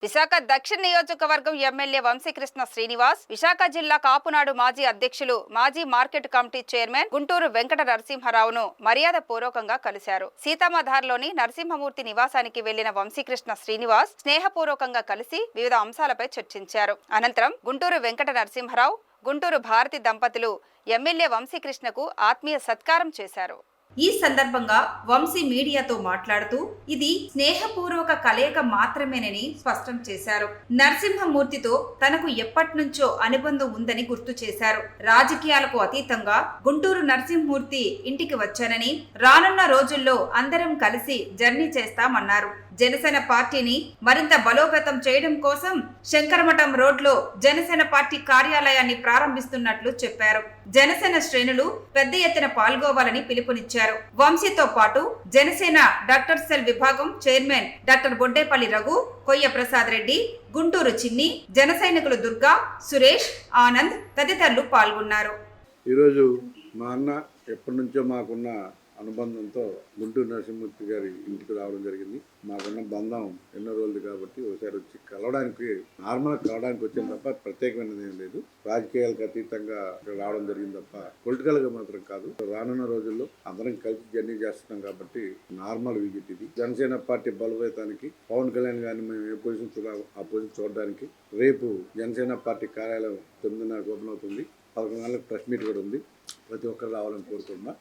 విశాఖ దక్షిణ నియోజకవర్గం ఎమ్మెల్యే వంశీకృష్ణ శ్రీనివాస్, విశాఖ జిల్లా కాపునాడు మాజీ అధ్యక్షులు, మాజీ market committee chairman Gunturu Venkata నరసింహారావును మర్యాద పూర్వకంగా కలిశారు. సీతమ్మధార్లోని నరసింహమూర్తి నివాసానికి వెళ్లిన వంశీకృష్ణ శ్రీనివాస్ స్నేహపూర్వకంగా కలిసి వివిధ అంశాలపై చర్చించారు. అనంతరం గుంటూరు వెంకట నరసింహారావు, గుంటూరు భారతి దంపతులు ఎమ్మెల్యే వంశీకృష్ణకు ఆత్మీయ సత్కారం చేశారు. ఈ సందర్భంగా వంశీ మీడియాతో మాట్లాడుతూ ఇది స్నేహపూర్వక కలయిక మాత్రమేనని స్పష్టం చేశారు. నరసింహమూర్తితో తనకు ఎప్పటినుంచో అనుబంధం ఉందని గుర్తు చేశారు. రాజకీయాలకు అతీతంగా గుంటూరు నరసింహమూర్తి ఇంటికి వచ్చానని, రానున్న రోజుల్లో అందరం కలిసి జర్నీ చేస్తామన్నారు. జనసేన పార్టీని మరింత బలోపేతం చేయడం కోసం శంకరమఠం రోడ్లో జనసేన పార్టీ కార్యాలయాన్ని ప్రారంభిస్తున్నట్లు చెప్పారు. జనసేన శ్రేణులు పెద్ద ఎత్తున పాల్గొవాలని పిలుపునిచ్చారు. వంశీతో పాటు జనసేన డాక్టర్ సెల్ విభాగం చైర్మన్ డాక్టర్ బొడ్డేపల్లి రఘు, కొయ్య ప్రసాద్ రెడ్డి, గుంటూరు చిన్ని, జన సైనికులు దుర్గా, సురేష్, ఆనంద్ తదితరులు పాల్గొన్నారు. ఈరోజు మా అన్న ఎప్పటి నుంచో మాకున్న అనుబంధంతో గుంటూరు నరసింహమూర్తి గారి ఇంటికి రావడం జరిగింది. మాకున్న బంధం ఎన్నో రోజులు కాబట్టి ఒకసారి వచ్చి కలవడానికి వచ్చింది తప్ప ప్రత్యేకమైనది ఏం లేదు. రాజకీయాలకు అతీతంగా ఇక్కడ రావడం జరిగింది తప్ప పొలిటికల్ గా మాత్రం కాదు. రానున్న రోజుల్లో అందరం కలిసి జర్నీ చేస్తున్నాం కాబట్టి నార్మల్ విజిట్ ఇది. జనసేన పార్టీ బలోపేతానికి పవన్ కళ్యాణ్ గారిని మేము ఏ పొజిషన్ ఆ పొజిషన్ చూడడానికి రేపు జనసేన పార్టీ కార్యాలయం 9:30 ఓపెన్ అవుతుంది. 11 గంటలకు ప్రెస్ మీట్ కూడా ఉంది. ప్రతి ఒక్కరు రావాలని కోరుకుంటున్నా.